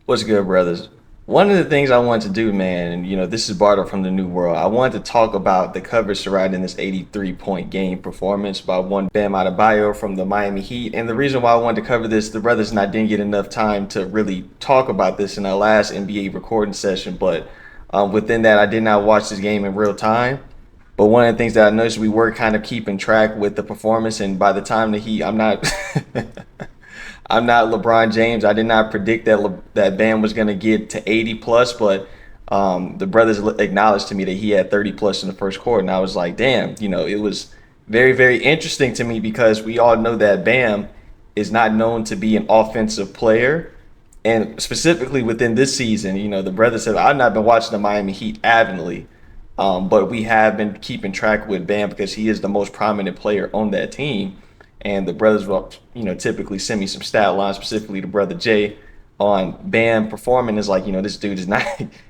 What's good, brothers? One of the things I wanted to do, man, and this is Barter from the New World. I wanted to talk about the coverage surrounding this 83-point game performance by one Bam Adebayo from the Miami Heat. And the reason why I wanted to cover this, the brothers and I didn't get enough time to really talk about this in our last NBA recording session. But within that, I did not watch this game in real time. But one of the things that I noticed, we were kind of keeping track with the performance. And by the time the Heat, I'm not. I'm not LeBron James. I did not predict that Bam was going to get to 80 plus, but the brothers acknowledged to me that he had 30 plus in the first quarter, and I was like, damn, it was very, very interesting to me because we all know that Bam is not known to be an offensive player, and specifically within this season, the brothers have I've not been watching the Miami Heat avidly, but we have been keeping track with Bam because he is the most prominent player on that team. And the brothers will, typically send me some stat lines, specifically the brother Jay, on Bam performing. Is like, this dude is not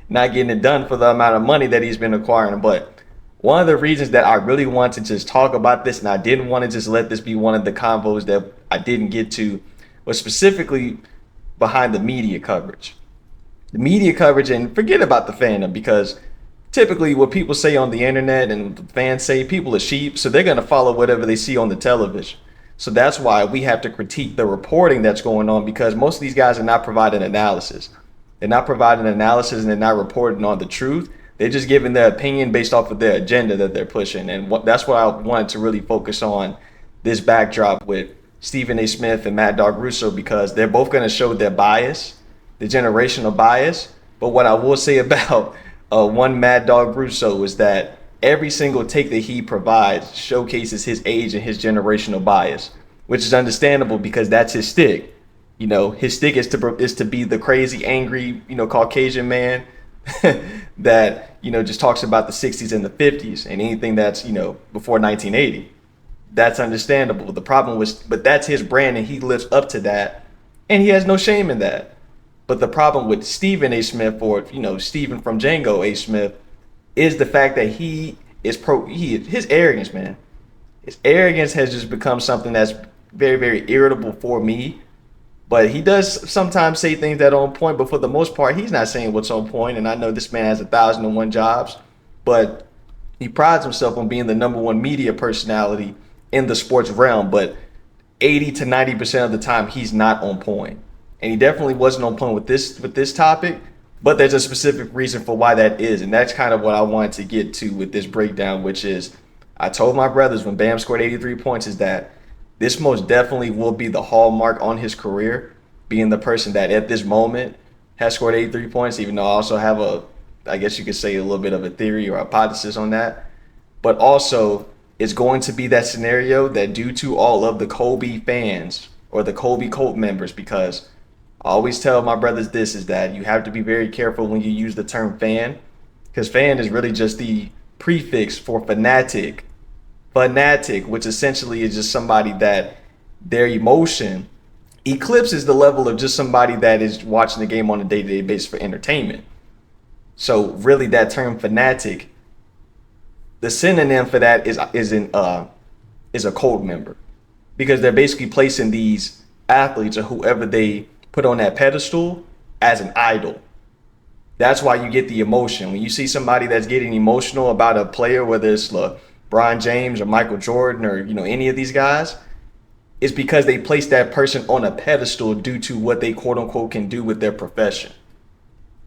not getting it done for the amount of money that he's been acquiring. But one of the reasons that I really want to just talk about this, and I didn't want to just let this be one of the convos that I didn't get to, was specifically behind the media coverage. The media coverage, and forget about the fandom, because typically what people say on the internet and fans say, people are sheep, so they're going to follow whatever they see on the television. So that's why we have to critique the reporting that's going on, because most of these guys are not providing analysis. They're not providing analysis and they're not reporting on the truth. They're just giving their opinion based off of their agenda that they're pushing. And that's what I wanted to really focus on this backdrop with Stephen A. Smith and Mad Dog Russo, because they're both going to show their bias, the generational bias. But what I will say about one Mad Dog Russo is that every single take that he provides showcases his age and his generational bias, which is understandable because that's his stick. His stick is to be the crazy, angry, Caucasian man that just talks about the 60s and the 50s and anything that's before 1980. That's understandable. The problem was, but that's his brand and he lives up to that, and he has no shame in that. But the problem with Stephen A. Smith, or Stephen from Django A. Smith, is the fact that his arrogance, man. His arrogance has just become something that's very, very irritable for me. But he does sometimes say things that are on point, but for the most part, he's not saying what's on point. And I know this man has 1,001 jobs, but he prides himself on being the number one media personality in the sports realm. But 80 to 90% of the time, he's not on point. And he definitely wasn't on point with this topic. But there's a specific reason for why that is. And that's kind of what I wanted to get to with this breakdown, which is I told my brothers when Bam scored 83 points is that this most definitely will be the hallmark on his career, being the person that at this moment has scored 83 points, even though I also have I guess you could say, a little bit of a theory or hypothesis on that. But also, it's going to be that scenario that due to all of the Kobe fans or the Kobe cult members, because I always tell my brothers this, is that you have to be very careful when you use the term fan, because fan is really just the prefix for fanatic. Fanatic, which essentially is just somebody that their emotion eclipses the level of just somebody that is watching the game on a day-to-day basis for entertainment. So really that term fanatic, the synonym for that is a cult member, because they're basically placing these athletes or whoever they put on that pedestal as an idol. That's why you get the emotion. When you see somebody that's getting emotional about a player, whether it's LeBron James or Michael Jordan or any of these guys, it's because they place that person on a pedestal due to what they quote unquote can do with their profession.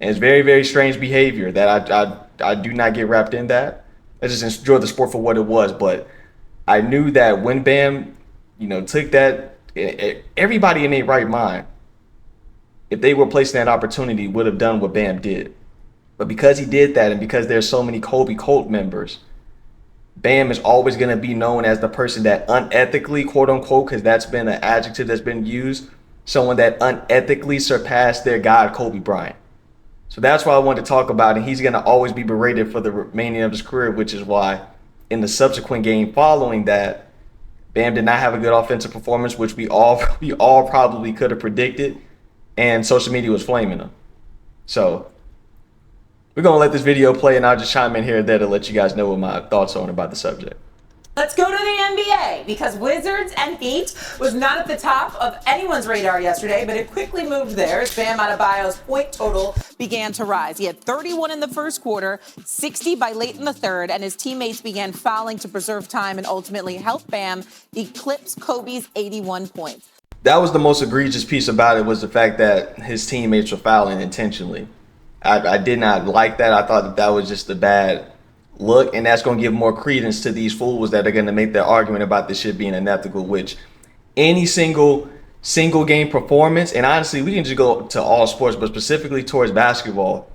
And it's very, very strange behavior that I do not get wrapped in that. I just enjoy the sport for what it was. But I knew that when Bam, took that, everybody in their right mind, if they were placed in that opportunity, would have done what Bam did. But because he did that, and because there's so many Kobe cult members, Bam is always going to be known as the person that unethically, quote unquote, because that's been an adjective that's been used, someone that unethically surpassed their god, Kobe Bryant. So that's why I wanted to talk about it. He's going to always be berated for the remaining of his career, which is why in the subsequent game following that, Bam did not have a good offensive performance, which we all probably could have predicted, and social media was flaming him. So we're going to let this video play, and I'll just chime in here and there to let you guys know what my thoughts are about the subject. Let's go to the NBA because Wizards and Heat was not at the top of anyone's radar yesterday, but it quickly moved there as Bam Adebayo's point total began to rise. He had 31 in the first quarter, 60 by late in the third, and his teammates began fouling to preserve time and ultimately help Bam eclipse Kobe's 81 points. That was the most egregious piece about it, was the fact that his teammates were fouling intentionally. I did not like that. I thought that was just a bad look, and that's going to give more credence to these fools that are going to make their argument about this shit being unethical, which any single game performance, and honestly, we can just go to all sports, but specifically towards basketball,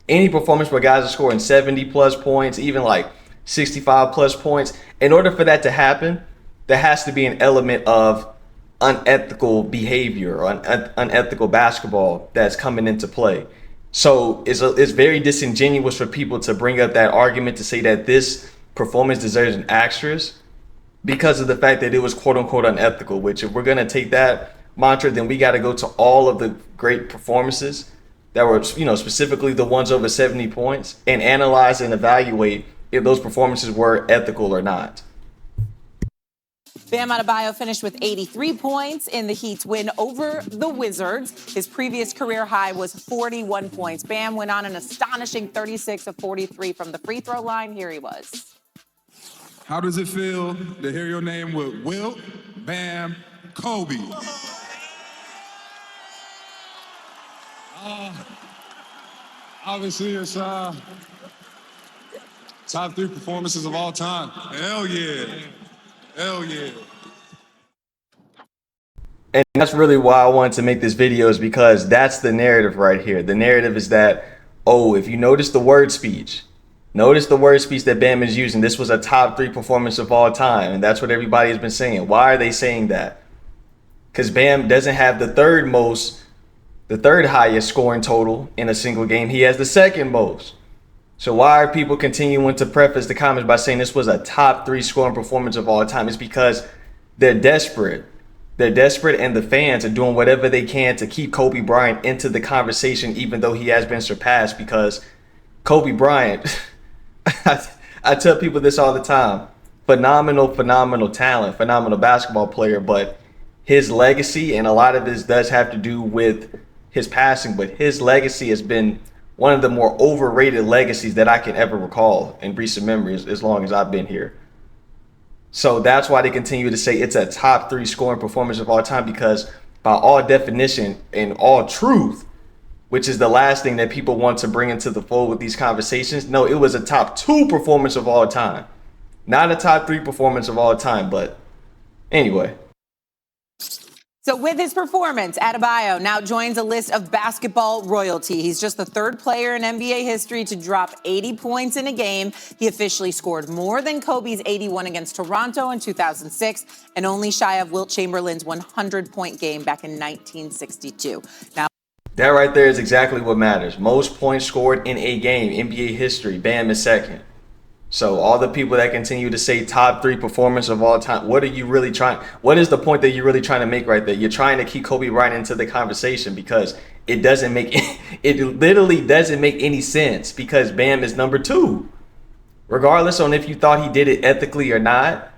any performance where guys are scoring 70 plus points, even like 65 plus points, in order for that to happen, there has to be an element of unethical behavior or unethical basketball that's coming into play. So it's very disingenuous for people to bring up that argument to say that this performance deserves an asterisk because of the fact that it was quote unquote unethical, which if we're going to take that mantra, then we got to go to all of the great performances that were, specifically the ones over 70 points and analyze and evaluate if those performances were ethical or not. Bam Adebayo finished with 83 points in the Heat's win over the Wizards. His previous career high was 41 points. Bam went on an astonishing 36 of 43 from the free throw line. Here he was. How does it feel to hear your name with Wilt, Bam, Kobe? Obviously, it's top 3 performances of all time. Hell yeah. Hell yeah. And that's really why I wanted to make this video, is because that's the narrative right here. The narrative is that, if you notice the word speech that Bam is using, this was a top 3 performance of all time. And that's what everybody has been saying. Why are they saying that? Because Bam doesn't have the third highest scoring total in a single game. He has the second most. So why are people continuing to preface the comments by saying this was a top 3 scoring performance of all time? It's because they're desperate. They're desperate, and the fans are doing whatever they can to keep Kobe Bryant into the conversation, even though he has been surpassed. Because Kobe Bryant, I tell people this all the time, phenomenal talent, phenomenal basketball player, but his legacy, and a lot of this does have to do with his passing, but his legacy has been one of the more overrated legacies that I can ever recall in recent memory, as long as I've been here. So that's why they continue to say it's a top 3 scoring performance of all time, because by all definition and all truth, which is the last thing that people want to bring into the fold with these conversations, no, it was a top 2 performance of all time. Not a top 3 performance of all time, but anyway. So with his performance, Adebayo now joins a list of basketball royalty. He's just the 3rd player in NBA history to drop 80 points in a game. He officially scored more than Kobe's 81 against Toronto in 2006, and only shy of Wilt Chamberlain's 100-point game back in 1962. Now, that right there is exactly what matters. Most points scored in a game, NBA history. Bam is second. So all the people that continue to say top 3 performance of all time, what is the point that you're really trying to make right there? You're trying to keep Kobe right into the conversation, because it literally doesn't make any sense, because Bam is number 2. Regardless on if you thought he did it ethically or not,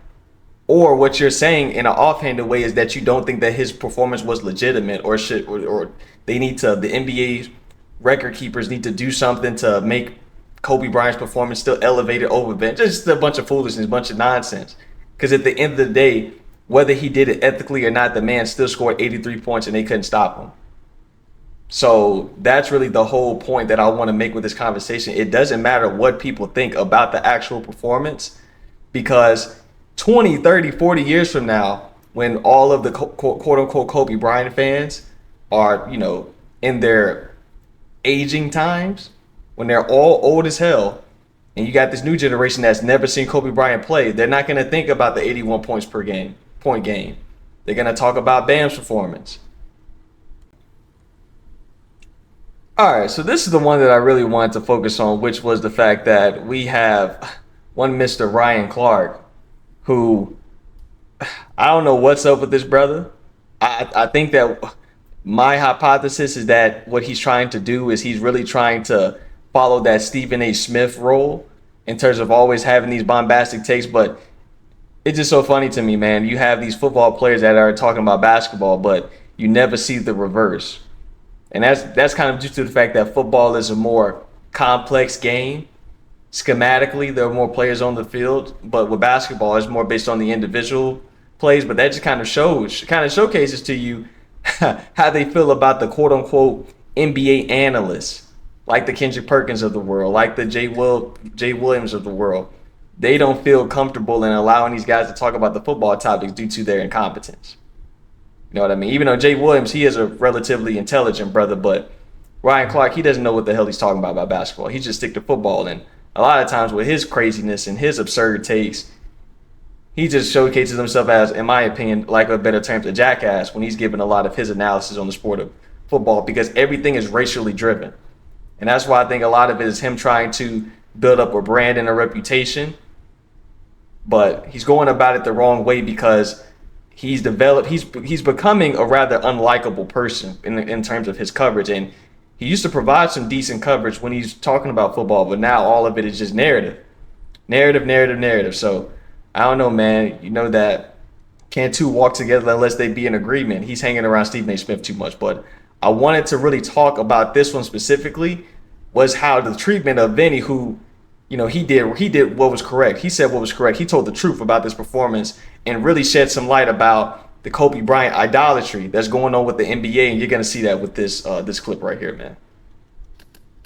or what you're saying in an offhanded way is that you don't think that his performance was legitimate, or the NBA record keepers need to do something to make Kobe Bryant's performance still elevated over Ben. Just a bunch of foolishness, a bunch of nonsense. Because at the end of the day, whether he did it ethically or not, the man still scored 83 points and they couldn't stop him. So that's really the whole point that I want to make with this conversation. It doesn't matter what people think about the actual performance, because 20, 30, 40 years from now, when all of the quote unquote Kobe Bryant fans are, in their aging times, when they're all old as hell, and you got this new generation that's never seen Kobe Bryant play, they're not going to think about the 81 points per point game. They're going to talk about Bam's performance. All right, so this is the one that I really wanted to focus on, which was the fact that we have one Mr. Ryan Clark, who, I don't know what's up with this brother. I think that my hypothesis is that what he's trying to do is he's really trying to follow that Stephen A. Smith role in terms of always having these bombastic takes, but It's just so funny to me, man. You have these football players that are talking about basketball, but you never see the reverse. And that's kind of due to the fact that football is a more complex game. Schematically, there are more players on the field, but with basketball, it's more based on the individual plays. But that just kind of showcases to you how they feel about the quote unquote NBA analysts, like the Kendrick Perkins of the world, like the Jay Williams of the world. They don't feel comfortable in allowing these guys to talk about the football topics due to their incompetence. You know what I mean? Even though Jay Williams, he is a relatively intelligent brother, but Ryan Clark, he doesn't know what the hell he's talking about basketball. He just stick to football. And a lot of times with his craziness and his absurd takes, he just showcases himself as, in my opinion, like a better term, a jackass when he's giving a lot of his analysis on the sport of football because everything is racially driven. And that's why I think a lot of it is him trying to build up a brand and a reputation. But he's going about it the wrong way because he's becoming a rather unlikable person in terms of his coverage. And he used to provide some decent coverage when he's talking about football, but now all of it is just narrative. Narrative. So I don't know, man. You know that can't two walk together unless they be in agreement. He's hanging around Stephen A. Smith too much. But I wanted to really talk about this one specifically was how the treatment of Vinny, who, you know, he did what was correct. He said what was correct. He told the truth about this performance and really shed some light about the Kobe Bryant idolatry that's going on with the NBA, and you're gonna see that with this clip right here, man.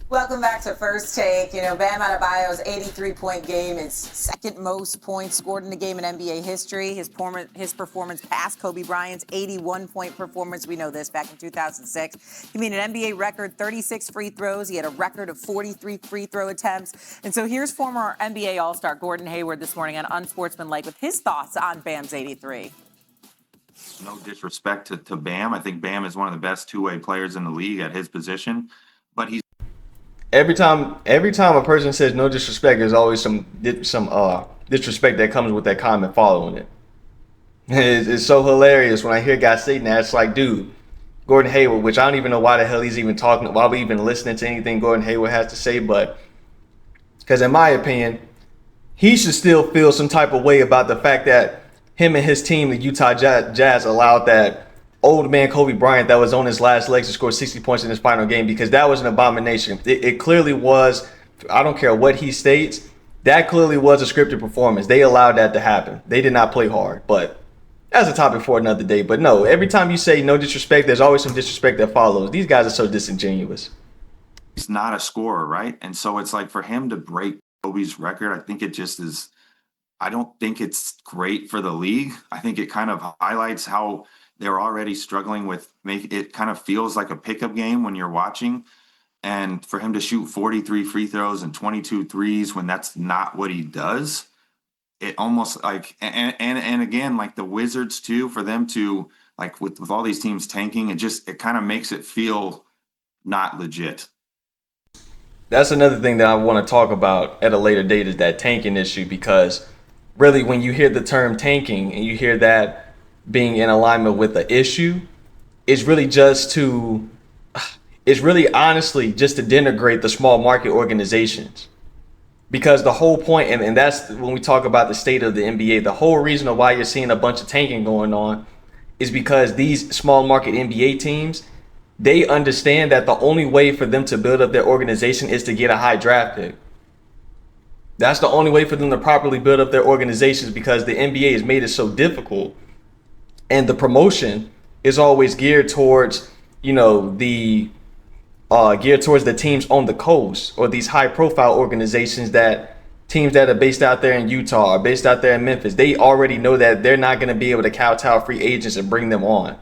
Welcome back to First Take. You know, Bam Adebayo's 83-point game is second most points scored in a game in NBA history. His performance passed Kobe Bryant's 81-point performance. We know this back in 2006. He made an NBA record 36 free throws. He had a record of 43 free throw attempts. And so here's former NBA All-Star Gordon Hayward this morning on Unsportsmanlike with his thoughts on Bam's 83. No disrespect to Bam. I think Bam is one of the best two-way players in the league at his position, but he's Every time a person says no disrespect, there's always some disrespect that comes with that comment following it. It's so hilarious when I hear guys saying that. It's like, dude, Gordon Hayward, which I don't even know why the hell he's even talking, why we even listening to anything Gordon Hayward has to say, but because in my opinion, he should still feel some type of way about the fact that him and his team, the Utah Jazz, allowed that old man Kobe Bryant that was on his last legs to score 60 points in his final game, because that was an abomination. It clearly was. I don't care what he states. That clearly was a scripted performance. They allowed that to happen. They did not play hard, but that's a topic for another day. But no, every time you say no disrespect, there's always some disrespect that follows. These guys are so disingenuous. He's not a scorer, right? And so it's like for him to break Kobe's record, I think it just is. I don't think it's great for the league. I think it kind of highlights how they're already struggling with it kind of feels like a pickup game when you're watching. And for him to shoot 43 free throws and 22 threes when that's not what he does, it almost like, and again, like the Wizards too, for them to like with all these teams tanking, it kind of makes it feel not legit. That's another thing that I want to talk about at a later date is that tanking issue, because really when you hear the term tanking and you hear that being in alignment with the issue, it's really honestly just to denigrate the small market organizations. Because the whole point, and that's when we talk about the state of the NBA, the whole reason of why you're seeing a bunch of tanking going on is because these small market NBA teams, they understand that the only way for them to build up their organization is to get a high draft pick. That's the only way for them to properly build up their organizations, because the NBA has made it so difficult. And the promotion is always geared towards, geared towards the teams on the coast, or these high profile organizations, that teams that are based out there in Utah or based out there in Memphis. They already know that they're not going to be able to kowtow free agents and bring them on.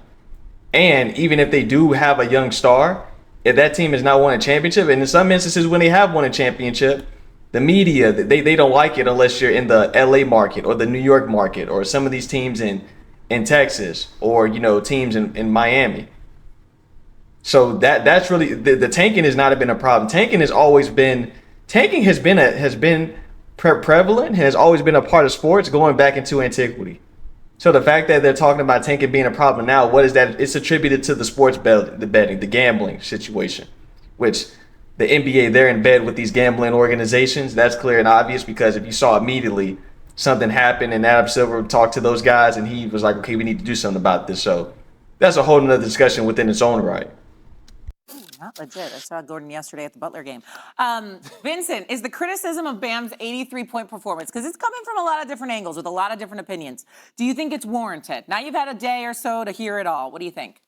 And even if they do have a young star, if that team has not won a championship, and in some instances when they have won a championship, the media, they don't like it unless you're in the LA market or the New York market, or some of these teams in Texas, or teams in Miami. So that's really the tanking has not been a problem. Tanking has been prevalent, has always been a part of sports going back into antiquity. So the fact that they're talking about tanking being a problem now, what is that? It's attributed to the sports betting, the gambling situation, which the NBA, they're in bed with these gambling organizations. That's clear and obvious, because if you saw immediately something happened and Adam Silver talked to those guys and he was like, okay, we need to do something about this. So that's a whole nother discussion within its own right. Not legit. I saw Gordon yesterday at the Butler game. Vincent, is the criticism of Bam's 83-point performance, because it's coming from a lot of different angles with a lot of different opinions, do you think it's warranted? Now you've had a day or so to hear it all. What do you think?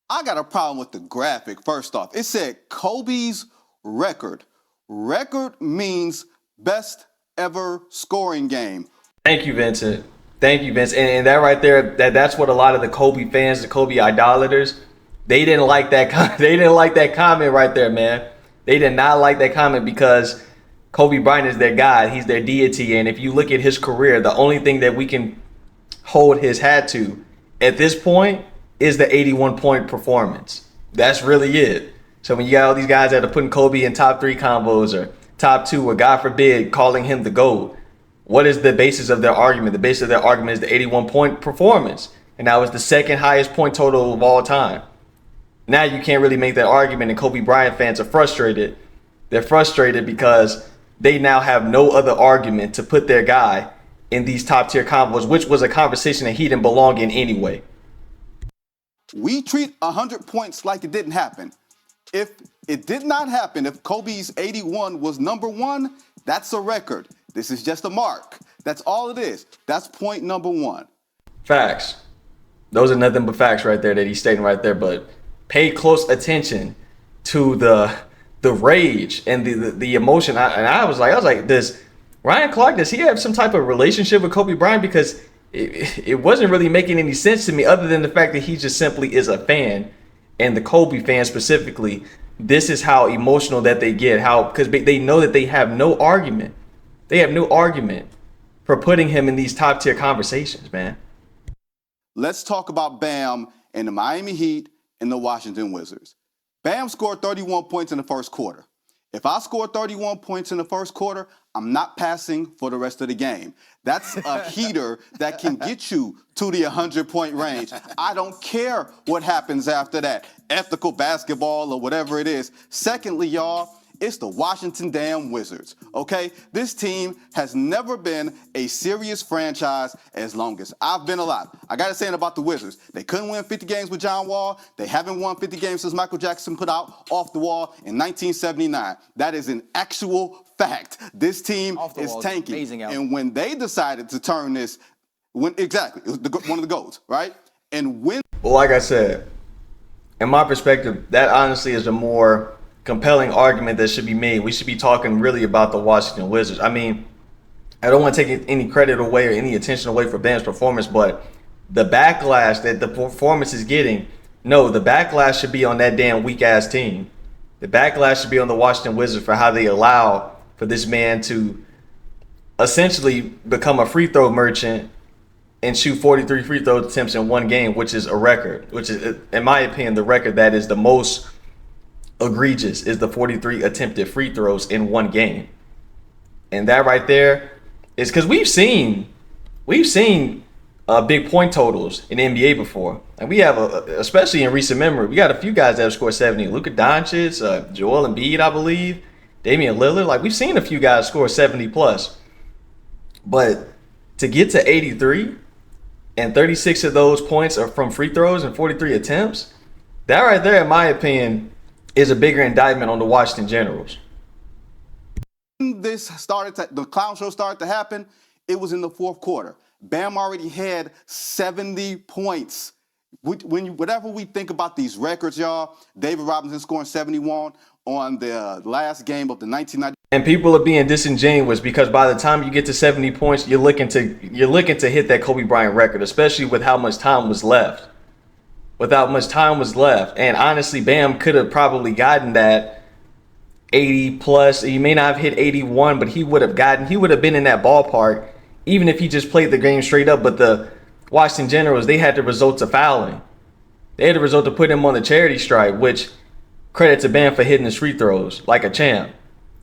I got a problem with the graphic, first off. It said Kobe's record. Record means best ever scoring game. Thank you, Vincent. Thank you, Vince. And that right there, that's what a lot of the Kobe fans, the Kobe idolaters, they didn't like that. They didn't like that comment right there, man. They did not like that comment because Kobe Bryant is their God. He's their deity. And if you look at his career, the only thing that we can hold his hat to at this point is the 81-point performance. That's really it. So when you got all these guys that are putting Kobe in top 3 combos or top 2, or God forbid, calling him the GOAT, what is the basis of their argument? The basis of their argument is the 81-point performance. And that was the second highest point total of all time. Now you can't really make that argument, and Kobe Bryant fans are frustrated. They're frustrated because they now have no other argument to put their guy in these top-tier combos, which was a conversation that he didn't belong in anyway. We treat 100 points like it didn't happen. If it did not happen, if Kobe's 81 was number 1, that's a record. This is just a mark. That's all it is. That's point number 1. Facts. Those are nothing but facts right there that he's stating right there. But pay close attention to the rage and the emotion. I was like, does Ryan Clark, does he have some type of relationship with Kobe Bryant? Because it wasn't really making any sense to me, other than the fact that he just simply is a fan, and the Kobe fans specifically. This is how emotional that they get. Because they know that they have no argument. They have no argument for putting him in these top tier conversations, man. Let's talk about Bam and the Miami Heat and the Washington Wizards. Bam scored 31 points in the first quarter. If I score 31 points in the first quarter, I'm not passing for the rest of the game. That's a heater that can get you to the 100-point range. I don't care what happens after that, ethical basketball or whatever it is. Secondly, y'all, it's the Washington damn Wizards, okay? This team has never been a serious franchise as long as I've been alive. I got to say it about the Wizards. They couldn't win 50 games with John Wall. They haven't won 50 games since Michael Jackson put out Off the Wall in 1979. That is an actual fact. This team is tanking. Amazing album. And when they decided to turn this, exactly, it was one of the GOATs, right? And when... Well, like I said, in my perspective, that honestly is a more compelling argument that should be made. We should be talking really about the Washington Wizards. I mean, I don't want to take any credit away or any attention away for Bam's performance, but the backlash that the performance is getting, no, the backlash should be on that damn weak-ass team. The backlash should be on the Washington Wizards for how they allow for this man to essentially become a free throw merchant and shoot 43 free throw attempts in one game, which is a record, which is, in my opinion, the record that is the most egregious, is the 43 attempted free throws in one game. And that right there is because we've seen big point totals in the NBA before, and we have especially in recent memory, we got a few guys that have scored 70. Luka Doncic, Joel Embiid, I believe, Damian Lillard. Like, we've seen a few guys score 70 plus, but to get to 83 and 36 of those points are from free throws and 43 attempts, that right there, in my opinion, is a bigger indictment on the Washington Generals. The clown show started to happen, it was in the fourth quarter. Bam already had 70 points. Whatever we think about these records, y'all, David Robinson scoring 71 on the last game of the 1990. And people are being disingenuous because by the time you get to 70 points, you're looking to hit that Kobe Bryant record, especially with how much time was left. And honestly, Bam could have probably gotten that 80 plus. He may not have hit 81, but he would have been in that ballpark, even if he just played the game straight up. But the Washington Generals, they had the result of fouling. They had the result of putting him on the charity stripe, which credit to Bam for hitting his free throws like a champ.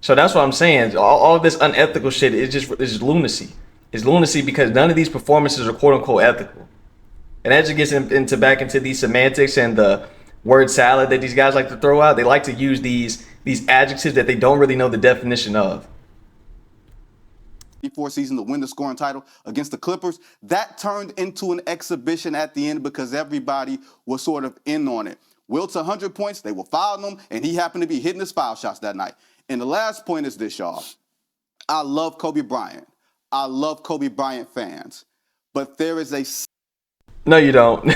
So that's what I'm saying. All of this unethical shit is just lunacy. It's lunacy because none of these performances are quote unquote ethical. And that just gets back into these semantics and the word salad that these guys like to throw out. They like to use these adjectives that they don't really know the definition of. season to win the scoring title against the Clippers. That turned into an exhibition at the end because everybody was sort of in on it. Wilt's 100 points, they were fouling him, and he happened to be hitting his foul shots that night. And the last point is this, y'all. I love Kobe Bryant. I love Kobe Bryant fans. But there is a... No, you don't.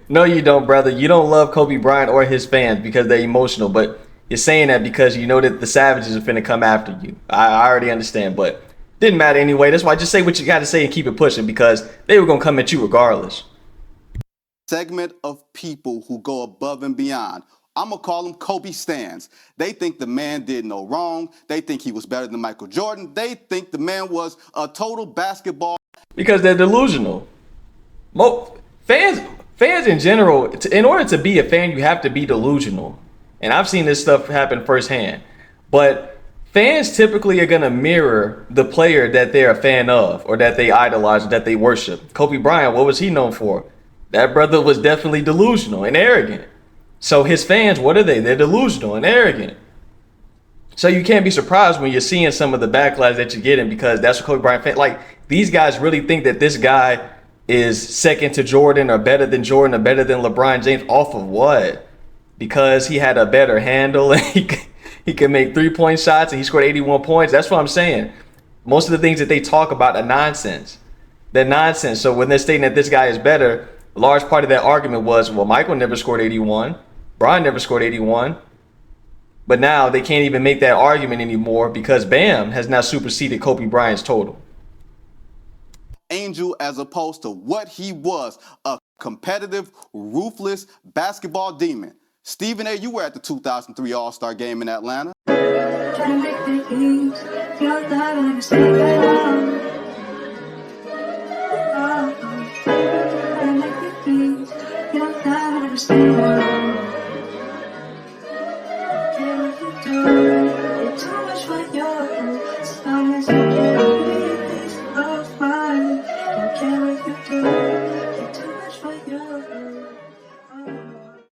No, you don't, brother. You don't love Kobe Bryant or his fans because they're emotional, but you're saying that because you know that the Savages are finna come after you. I already understand, but didn't matter anyway. That's why just say what you got to say and keep it pushing because they were going to come at you regardless. Segment of people who go above and beyond. I'm going to call them Kobe stans. They think the man did no wrong. They think he was better than Michael Jordan. They think the man was a total basketball. Because they're delusional. Fans in general, in order to be a fan, you have to be delusional. And I've seen this stuff happen firsthand. But fans typically are going to mirror the player that they're a fan of or that they idolize or that they worship. Kobe Bryant, what was he known for? That brother was definitely delusional and arrogant. So his fans, what are they? They're delusional and arrogant. So you can't be surprised when you're seeing some of the backlash that you're getting because that's what Kobe Bryant fans, like these guys really think that this guy is second to Jordan or better than Jordan or better than LeBron James off of what? Because he had a better handle and he can make 3-point shots and he scored 81 points. That's what I'm saying. Most of the things that they talk about are nonsense. They're nonsense. So when they're stating that this guy is better, a large part of that argument was, well, Michael never scored 81. Brian never scored 81. But now they can't even make that argument anymore because Bam has now superseded Kobe Bryant's total. Angel as opposed to what he was, a competitive, ruthless basketball demon. Stephen A., you were at the 2003 All-Star Game in Atlanta. Stay